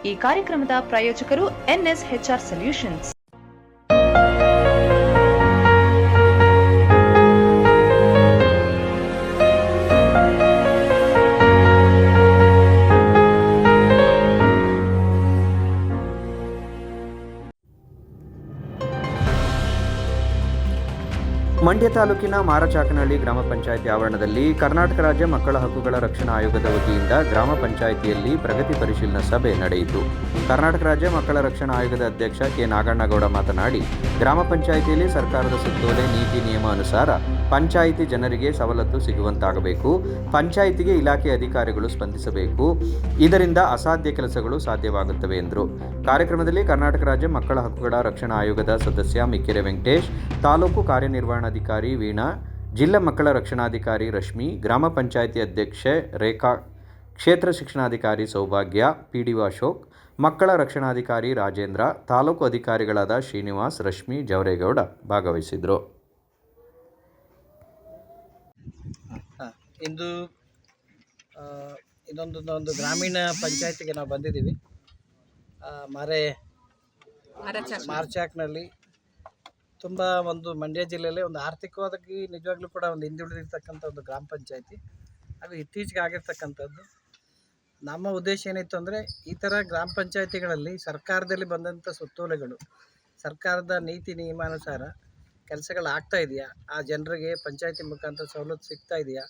ಈ ಕಾರ್ಯಕ್ರಮದ ಪ್ರಾಯೋಜಕರು NSHR ಸೊಲ್ಯೂಷನ್ಸ್. ಮಂಡ್ಯ ತಾಲೂಕಿನ ಮಾರಚಾಕನಹಳ್ಳಿ ಗ್ರಾಮ ಪಂಚಾಯಿತಿ ಆವರಣದಲ್ಲಿ ಕರ್ನಾಟಕ ರಾಜ್ಯ ಮಕ್ಕಳ ಹಕ್ಕುಗಳ ರಕ್ಷಣಾ ಆಯೋಗದ ವತಿಯಿಂದ ಗ್ರಾಮ ಪಂಚಾಯಿತಿಯಲ್ಲಿ ಪ್ರಗತಿ ಪರಿಶೀಲನಾ ಸಭೆ ನಡೆಯಿತು. ಕರ್ನಾಟಕ ರಾಜ್ಯ ಮಕ್ಕಳ ರಕ್ಷಣಾ ಆಯೋಗದ ಅಧ್ಯಕ್ಷ ಕೆ. ನಾಗಣ್ಣಗೌಡ ಮಾತನಾಡಿ, ಗ್ರಾಮ ಪಂಚಾಯಿತಿಯಲ್ಲಿ ಸರ್ಕಾರದ ಸುತ್ತೋಲೆ ನೀತಿ ನಿಯಮ ಅನುಸಾರ ಪಂಚಾಯಿತಿ ಜನರಿಗೆ ಸವಲತ್ತು ಸಿಗುವಂತಾಗಬೇಕು. ಪಂಚಾಯಿತಿಗೆ ಇಲಾಖೆ ಅಧಿಕಾರಿಗಳು ಸ್ಪಂದಿಸಬೇಕು. ಇದರಿಂದ ಅಸಾಧ್ಯ ಕೆಲಸಗಳು ಸಾಧ್ಯವಾಗುತ್ತವೆ ಎಂದರು. ಕಾರ್ಯಕ್ರಮದಲ್ಲಿ ಕರ್ನಾಟಕ ರಾಜ್ಯ ಮಕ್ಕಳ ಹಕ್ಕುಗಳ ರಕ್ಷಣಾ ಆಯೋಗದ ಸದಸ್ಯ ಮಿಕ್ಕೆರೆ ವೆಂಕಟೇಶ್, ತಾಲೂಕು ಕಾರ್ಯನಿರ್ವಹಣಾಧಿಕಾರಿ ವೀಣಾ, ಜಿಲ್ಲಾ ಮಕ್ಕಳ ರಕ್ಷಣಾಧಿಕಾರಿ ರಶ್ಮಿ, ಗ್ರಾಮ ಪಂಚಾಯಿತಿ ಅಧ್ಯಕ್ಷೆ ರೇಖಾ, ಕ್ಷೇತ್ರ ಶಿಕ್ಷಣಾಧಿಕಾರಿ ಸೌಭಾಗ್ಯ, PDO ಅಶೋಕ್, ಮಕ್ಕಳ ರಕ್ಷಣಾಧಿಕಾರಿ ರಾಜೇಂದ್ರ, ತಾಲೂಕು ಅಧಿಕಾರಿಗಳಾದ ಶ್ರೀನಿವಾಸ್, ರಶ್ಮಿ, ಜವರೇಗೌಡ ಭಾಗವಹಿಸಿದರು. ಇಂದು ಇನ್ನೊಂದು ಗ್ರಾಮೀಣ ಪಂಚಾಯತಿಗೆ ನಾವು ಬಂದಿದ್ದೀವಿ. ಮಾರ್ಚಾಕ್ನಲ್ಲಿ ತುಂಬ ಒಂದು ಮಂಡ್ಯ ಜಿಲ್ಲೆಯಲ್ಲಿ ಒಂದು ಆರ್ಥಿಕವಾಗಿ ನಿಜವಾಗ್ಲೂ ಕೂಡ ಒಂದು ಹಿಂದುಳಿದಿರ್ತಕ್ಕಂಥ ಒಂದು ಗ್ರಾಮ ಪಂಚಾಯತಿ. ಅದು ಇತ್ತೀಚೆಗೆ ಆಗಿರ್ತಕ್ಕಂಥದ್ದು. ನಮ್ಮ ಉದ್ದೇಶ ಏನಿತ್ತು ಅಂದರೆ, ಈ ಥರ ಗ್ರಾಮ ಪಂಚಾಯತಿಗಳಲ್ಲಿ ಸರ್ಕಾರದಲ್ಲಿ ಬಂದಂಥ ಸುತ್ತೋಲೆಗಳು, ಸರ್ಕಾರದ ನೀತಿ ನಿಯಮಾನುಸಾರ ಕೆಲಸಗಳು ಆಗ್ತಾ ಇದೆಯಾ, ಆ ಜನರಿಗೆ ಪಂಚಾಯತಿ ಮುಖಾಂತರ ಸವಲತ್ತು ಸಿಗ್ತಾ ಇದೆಯಾ,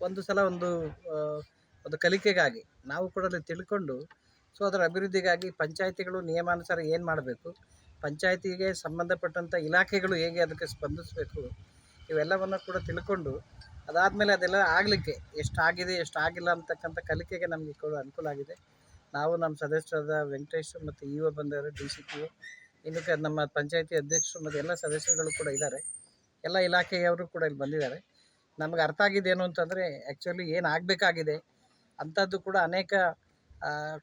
ಒಂದು ಸಲ ಒಂದು ಕಲಿಕೆಗಾಗಿ ನಾವು ಕೂಡ ಅಲ್ಲಿ ತಿಳ್ಕೊಂಡು, ಸೊ ಅದರ ಅಭಿವೃದ್ಧಿಗಾಗಿ ಪಂಚಾಯತಿಗಳು ನಿಯಮಾನುಸಾರ ಏನು ಮಾಡಬೇಕು, ಪಂಚಾಯತಿಗೆ ಸಂಬಂಧಪಟ್ಟಂಥ ಇಲಾಖೆಗಳು ಹೇಗೆ ಅದಕ್ಕೆ ಸ್ಪಂದಿಸಬೇಕು, ಇವೆಲ್ಲವನ್ನು ಕೂಡ ತಿಳ್ಕೊಂಡು, ಅದಾದಮೇಲೆ ಅದೆಲ್ಲ ಆಗಲಿಕ್ಕೆ ಎಷ್ಟಾಗಿದೆ ಎಷ್ಟಾಗಿಲ್ಲ ಅಂತಕ್ಕಂಥ ಕಲಿಕೆಗೆ ನಮಗೆ ಕೂಡ ಅನುಕೂಲ ಆಗಿದೆ. ನಾವು ನಮ್ಮ ಸದಸ್ಯರಾದ ವೆಂಕಟೇಶ್ ಮತ್ತು EO ಬಂದವರು, DCPO, ಇನ್ನು ನಮ್ಮ ಪಂಚಾಯತಿ ಅಧ್ಯಕ್ಷರು ಮತ್ತು ಎಲ್ಲ ಸದಸ್ಯರುಗಳು ಕೂಡ ಇದ್ದಾರೆ. ಎಲ್ಲ ಇಲಾಖೆಯವರು ಕೂಡ ಇಲ್ಲಿ ಬಂದಿದ್ದಾರೆ. ನಮಗೆ ಅರ್ಥ ಆಗಿದ್ದೇನು ಅಂತಂದರೆ, ಆ್ಯಕ್ಚುಲಿ ಏನು ಆಗಬೇಕಾಗಿದೆ ಅಂಥದ್ದು ಕೂಡ ಅನೇಕ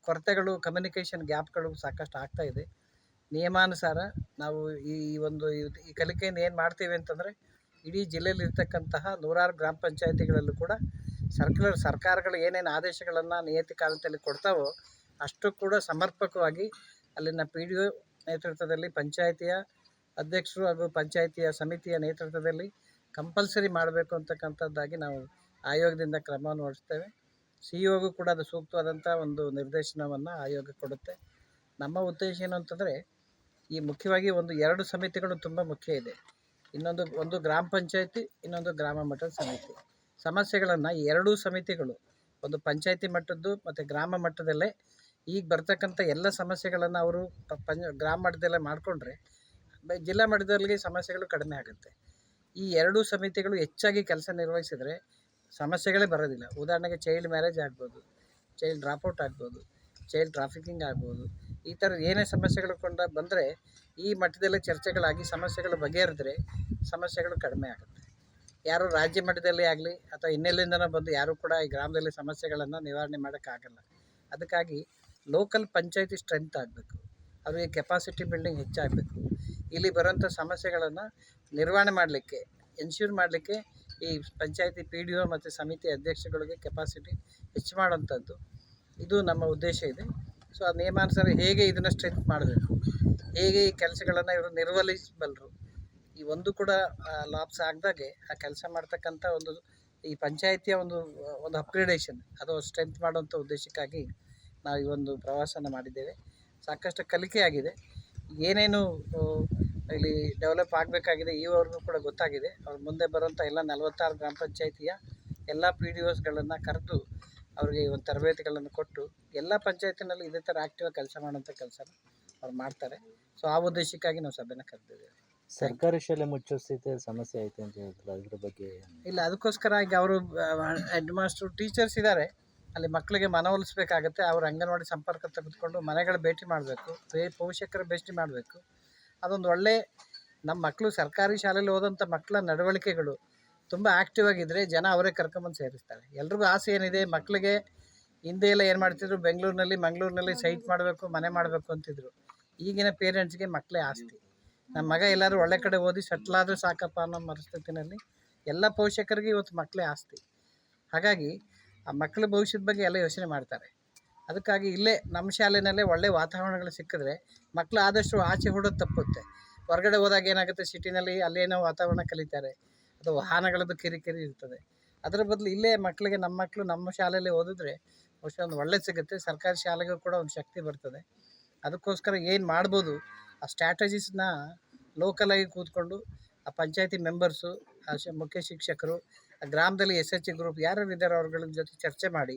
ಕೊರತೆಗಳು, ಕಮ್ಯುನಿಕೇಷನ್ ಗ್ಯಾಪ್ಗಳು ಸಾಕಷ್ಟು ಆಗ್ತಾ ಇದೆ. ನಿಯಮಾನುಸಾರ ನಾವು ಈ ಕಲಿಕೆಯಿಂದ ಏನು ಮಾಡ್ತೀವಿ ಅಂತಂದರೆ, ಇಡೀ ಜಿಲ್ಲೆಯಲ್ಲಿ ಇರ್ತಕ್ಕಂತಹ 106 ಗ್ರಾಮ ಪಂಚಾಯತಿಗಳಲ್ಲೂ ಕೂಡ ಸರ್ಕಾರಗಳು ಏನೇನು ಆದೇಶಗಳನ್ನು ನಿಯತಿ ಕಾಲದಲ್ಲಿ ಕೊಡ್ತಾವೋ ಅಷ್ಟು ಕೂಡ ಸಮರ್ಪಕವಾಗಿ ಅಲ್ಲಿನ PDO ನೇತೃತ್ವದಲ್ಲಿ, ಪಂಚಾಯತಿಯ ಅಧ್ಯಕ್ಷರು ಹಾಗೂ ಪಂಚಾಯತಿಯ ಸಮಿತಿಯ ನೇತೃತ್ವದಲ್ಲಿ ಕಂಪಲ್ಸರಿ ಮಾಡಬೇಕು ಅಂತಕ್ಕಂಥದ್ದಾಗಿ ನಾವು ಆಯೋಗದಿಂದ ಕ್ರಮವನ್ನು ಹೊರಡಿಸ್ತೇವೆ. CEO ಕೂಡ ಅದು ಸೂಕ್ತವಾದಂಥ ಒಂದು ನಿರ್ದೇಶನವನ್ನು ಆಯೋಗ ಕೊಡುತ್ತೆ. ನಮ್ಮ ಉದ್ದೇಶ ಏನು ಅಂತಂದರೆ, ಈ ಮುಖ್ಯವಾಗಿ 2 ಸಮಿತಿಗಳು ತುಂಬ ಮುಖ್ಯ ಇದೆ. ಒಂದು ಗ್ರಾಮ ಪಂಚಾಯತಿ, ಇನ್ನೊಂದು ಗ್ರಾಮ ಮಟ್ಟದ ಸಮಿತಿ. ಸಮಸ್ಯೆಗಳನ್ನು 2 ಸಮಿತಿಗಳು, ಒಂದು ಪಂಚಾಯತಿ ಮಟ್ಟದ್ದು ಮತ್ತು ಗ್ರಾಮ ಮಟ್ಟದಲ್ಲೇ ಈಗ ಬರ್ತಕ್ಕಂಥ ಎಲ್ಲ ಸಮಸ್ಯೆಗಳನ್ನು ಅವರು ಗ್ರಾಮ ಮಟ್ಟದಲ್ಲೇ ಮಾಡಿಕೊಂಡ್ರೆ ಜಿಲ್ಲಾ ಮಟ್ಟದಲ್ಲಿ ಸಮಸ್ಯೆಗಳು ಕಡಿಮೆ ಆಗುತ್ತೆ. ಈ 2 ಸಮಿತಿಗಳು ಹೆಚ್ಚಾಗಿ ಕೆಲಸ ನಿರ್ವಹಿಸಿದರೆ ಸಮಸ್ಯೆಗಳೇ ಬರೋದಿಲ್ಲ. ಉದಾಹರಣೆಗೆ ಚೈಲ್ಡ್ ಮ್ಯಾರೇಜ್ ಆಗ್ಬೋದು, ಚೈಲ್ಡ್ ಡ್ರಾಪ್ಔಟ್ ಆಗ್ಬೋದು, ಚೈಲ್ಡ್ ಟ್ರಾಫಿಕಿಂಗ್ ಆಗ್ಬೋದು, ಈ ಥರ ಏನೇ ಸಮಸ್ಯೆಗಳು ಬಂದರೆ ಈ ಮಟ್ಟದಲ್ಲೇ ಚರ್ಚೆಗಳಾಗಿ ಸಮಸ್ಯೆಗಳು ಬಗೆಹರಿದ್ರೆ ಸಮಸ್ಯೆಗಳು ಕಡಿಮೆ ಆಗುತ್ತೆ. ಯಾರು ರಾಜ್ಯ ಮಟ್ಟದಲ್ಲಿ ಆಗಲಿ ಅಥವಾ ಇನ್ನೆಲ್ಲಿಂದನೋ ಬಂದು ಯಾರೂ ಕೂಡ ಈ ಗ್ರಾಮದಲ್ಲಿ ಸಮಸ್ಯೆಗಳನ್ನು ನಿವಾರಣೆ ಮಾಡೋಕ್ಕಾಗಲ್ಲ. ಅದಕ್ಕಾಗಿ ಲೋಕಲ್ ಪಂಚಾಯತಿ ಸ್ಟ್ರೆಂತ್ ಆಗಬೇಕು, ಅವರಿಗೆ ಕೆಪಾಸಿಟಿ ಬಿಲ್ಡಿಂಗ್ ಹೆಚ್ಚಾಗಬೇಕು. ಇಲ್ಲಿ ಬರೋಂಥ ಸಮಸ್ಯೆಗಳನ್ನು ನಿರ್ವಹಣೆ ಮಾಡಲಿಕ್ಕೆ, ಎನ್ಶ್ಯೂರ್ ಮಾಡಲಿಕ್ಕೆ ಈ ಪಂಚಾಯತಿ PDO ಮತ್ತು ಸಮಿತಿ ಅಧ್ಯಕ್ಷಗಳಿಗೆ ಕೆಪಾಸಿಟಿ ಹೆಚ್ಚು ಮಾಡೋಂಥದ್ದು, ಇದು ನಮ್ಮ ಉದ್ದೇಶ ಇದೆ. ಸೊ ಆ ನಿಯಮಾನುಸಾರ ಹೇಗೆ ಇದನ್ನು ಸ್ಟ್ರೆಂತ್ ಮಾಡಬೇಕು, ಹೇಗೆ ಈ ಕೆಲಸಗಳನ್ನು ಇವರು ನಿರ್ವಹಿಸಬಲ್ಲರು, ಈ ಒಂದು ಕೂಡ ಲಾಪ್ಸ್ ಆಗದಾಗೆ ಆ ಕೆಲಸ ಮಾಡ್ತಕ್ಕಂಥ ಈ ಪಂಚಾಯತಿಯ ಒಂದು ಅಪ್ಗ್ರೇಡೇಷನ್, ಅದು ಸ್ಟ್ರೆಂತ್ ಮಾಡುವಂಥ ಉದ್ದೇಶಕ್ಕಾಗಿ ನಾವು ಈ ಒಂದು ಪ್ರವಾಸನ ಮಾಡಿದ್ದೇವೆ. ಸಾಕಷ್ಟು ಕಲಿಕೆ ಆಗಿದೆ. ಏನೇನು ಇಲ್ಲಿ ಡೆವಲಪ್ ಆಗಬೇಕಾಗಿದೆ ಅವ್ರಿಗೂ ಕೂಡ ಗೊತ್ತಾಗಿದೆ. ಅವ್ರು ಮುಂದೆ ಬರುವಂಥ ಎಲ್ಲ 46 ಗ್ರಾಮ ಪಂಚಾಯತಿಯ ಎಲ್ಲ PDOಸ್ಗಳನ್ನು ಕರೆದು ಅವರಿಗೆ ಒಂದು ತರಬೇತಿಗಳನ್ನು ಕೊಟ್ಟು ಎಲ್ಲ ಪಂಚಾಯತಿನಲ್ಲಿ ಇದೇ ಥರ ಆ್ಯಕ್ಟಿವಾಗಿ ಕೆಲಸ ಮಾಡೋಂಥ ಕೆಲಸನ ಅವ್ರು ಮಾಡ್ತಾರೆ. ಸೊ ಆ ಉದ್ದೇಶಕ್ಕಾಗಿ ನಾವು ಸಭೆನ ಕರೆದಿದ್ದೇವೆ. ಸರ್ಕಾರಿ ಶಾಲೆ ಮುಚ್ಚೋ ಸ್ಥಿತಿ ಸಮಸ್ಯೆ ಐತೆ ಅಂತ ಹೇಳಿದ್ರು, ಅದ್ರ ಬಗ್ಗೆ ಇಲ್ಲ, ಅದಕ್ಕೋಸ್ಕರ ಈಗ ಅವರು ಹೆಡ್ ಮಾಸ್ಟ್ರು, ಟೀಚರ್ಸ್ ಇದ್ದಾರೆ, ಅಲ್ಲಿ ಮಕ್ಕಳಿಗೆ ಮನವೊಲಿಸಬೇಕಾಗತ್ತೆ. ಅವರು ಅಂಗನವಾಡಿ ಸಂಪರ್ಕ ತೆಗೆದುಕೊಂಡು ಮನೆಗಳ ಭೇಟಿ ಮಾಡಬೇಕು, ಪೋಷಕರ ಭೇಟಿ ಮಾಡಬೇಕು. ಅದೊಂದು ಒಳ್ಳೆ, ನಮ್ಮ ಮಕ್ಕಳು ಸರ್ಕಾರಿ ಶಾಲೆಯಲ್ಲಿ ಓದೋಂಥ ಮಕ್ಕಳ ನಡವಳಿಕೆಗಳು ತುಂಬ ಆ್ಯಕ್ಟಿವ್ ಆಗಿದ್ದರೆ ಜನ ಅವರೇ ಕರ್ಕೊಂಬಂದು ಸೇರಿಸ್ತಾರೆ. ಎಲ್ರಿಗೂ ಆಸೆ ಏನಿದೆ, ಮಕ್ಕಳಿಗೆ ಹಿಂದೆ ಎಲ್ಲ ಏನು ಮಾಡ್ತಿದ್ರು, ಬೆಂಗಳೂರಿನಲ್ಲಿ ಮಂಗಳೂರಿನಲ್ಲಿ ಸೈಟ್ ಮಾಡಬೇಕು, ಮನೆ ಮಾಡಬೇಕು ಅಂತಿದ್ರು. ಈಗಿನ ಪೇರೆಂಟ್ಸ್ಗೆ ಮಕ್ಕಳೇ ಆಸ್ತಿ. ನಮ್ಮ ಮಗ ಎಲ್ಲರೂ ಒಳ್ಳೆ ಕಡೆ ಓದಿ ಸೆಟ್ಲಾದರೆ ಸಾಕಪ್ಪ ಅನ್ನೋ ಮನಸ್ಥಿತಿನಲ್ಲಿ ಎಲ್ಲ ಪೋಷಕರಿಗೆ ಇವತ್ತು ಮಕ್ಕಳೇ ಆಸ್ತಿ. ಹಾಗಾಗಿ ಆ ಮಕ್ಕಳ ಭವಿಷ್ಯದ ಬಗ್ಗೆ ಎಲ್ಲ ಯೋಚನೆ ಮಾಡ್ತಾರೆ. ಅದಕ್ಕಾಗಿ ಇಲ್ಲೇ ನಮ್ಮ ಶಾಲೆಯಲ್ಲೇ ಒಳ್ಳೆ ವಾತಾವರಣಗಳು ಸಿಕ್ಕಿದ್ರೆ ಮಕ್ಕಳು ಆದಷ್ಟು ಆಚೆ ಹೊಡೋದು ತಪ್ಪುತ್ತೆ. ಹೊರಗಡೆ ಹೋದಾಗ ಏನಾಗುತ್ತೆ, ಸಿಟಿನಲ್ಲಿ ಅಲ್ಲೇನೋ ವಾತಾವರಣ ಕಲಿತಾರೆ, ಅಥವಾ ವಾಹನಗಳದ್ದು ಕಿರಿಕಿರಿ ಇರ್ತದೆ. ಅದರ ಬದಲು ಇಲ್ಲೇ ಮಕ್ಕಳಿಗೆ ನಮ್ಮ ಮಕ್ಕಳು ನಮ್ಮ ಶಾಲೆಯಲ್ಲಿ ಓದಿದ್ರೆ ಬಹುಶಃ ಒಂದು ಒಳ್ಳೆ ಸಿಗುತ್ತೆ. ಸರ್ಕಾರಿ ಶಾಲೆಗೂ ಕೂಡ ಒಂದು ಶಕ್ತಿ ಬರ್ತದೆ. ಅದಕ್ಕೋಸ್ಕರ ಏನು ಮಾಡ್ಬೋದು ಆ ಸ್ಟ್ರಾಟಜೀಸ್ನ ಲೋಕಲಾಗಿ ಕೂತ್ಕೊಂಡು ಆ ಪಂಚಾಯತಿ ಮೆಂಬರ್ಸು, ಮುಖ್ಯ ಶಿಕ್ಷಕರು, ಆ ಗ್ರಾಮದಲ್ಲಿ SHG ಗ್ರೂಪ್ ಯಾರ್ಯಾರು ಇದ್ದಾರೆ ಅವ್ರಗಳ ಜೊತೆ ಚರ್ಚೆ ಮಾಡಿ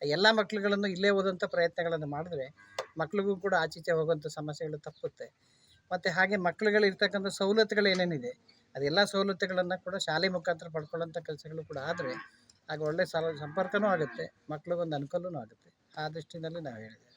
ಎಲ್ಲ ಮಕ್ಕಳುಗಳನ್ನು ಇಲ್ಲೇ ಓದೋಂಥ ಪ್ರಯತ್ನಗಳನ್ನು ಮಾಡಿದ್ರೆ ಮಕ್ಳಿಗೂ ಕೂಡ ಆಚೀಚೆ ಹೋಗುವಂಥ ಸಮಸ್ಯೆಗಳು ತಪ್ಪುತ್ತೆ. ಮತ್ತು ಹಾಗೆ ಮಕ್ಕಳುಗಳಿರ್ತಕ್ಕಂಥ ಸವಲತ್ತುಗಳು ಏನೇನಿದೆ ಅದೆಲ್ಲ ಸವಲತ್ತುಗಳನ್ನು ಕೂಡ ಶಾಲೆ ಮುಖಾಂತರ ಪಡ್ಕೊಳ್ಳೋಂಥ ಕೆಲಸಗಳು ಕೂಡ ಆದರೆ ಆಗ ಒಳ್ಳೆ ಸಂಪರ್ಕನೂ ಆಗುತ್ತೆ, ಮಕ್ಳಿಗೊಂದು ಅನುಕೂಲನೂ ಆಗುತ್ತೆ. ಆ ದೃಷ್ಟಿನಲ್ಲಿ ನಾವು ಹೇಳಿದೆ.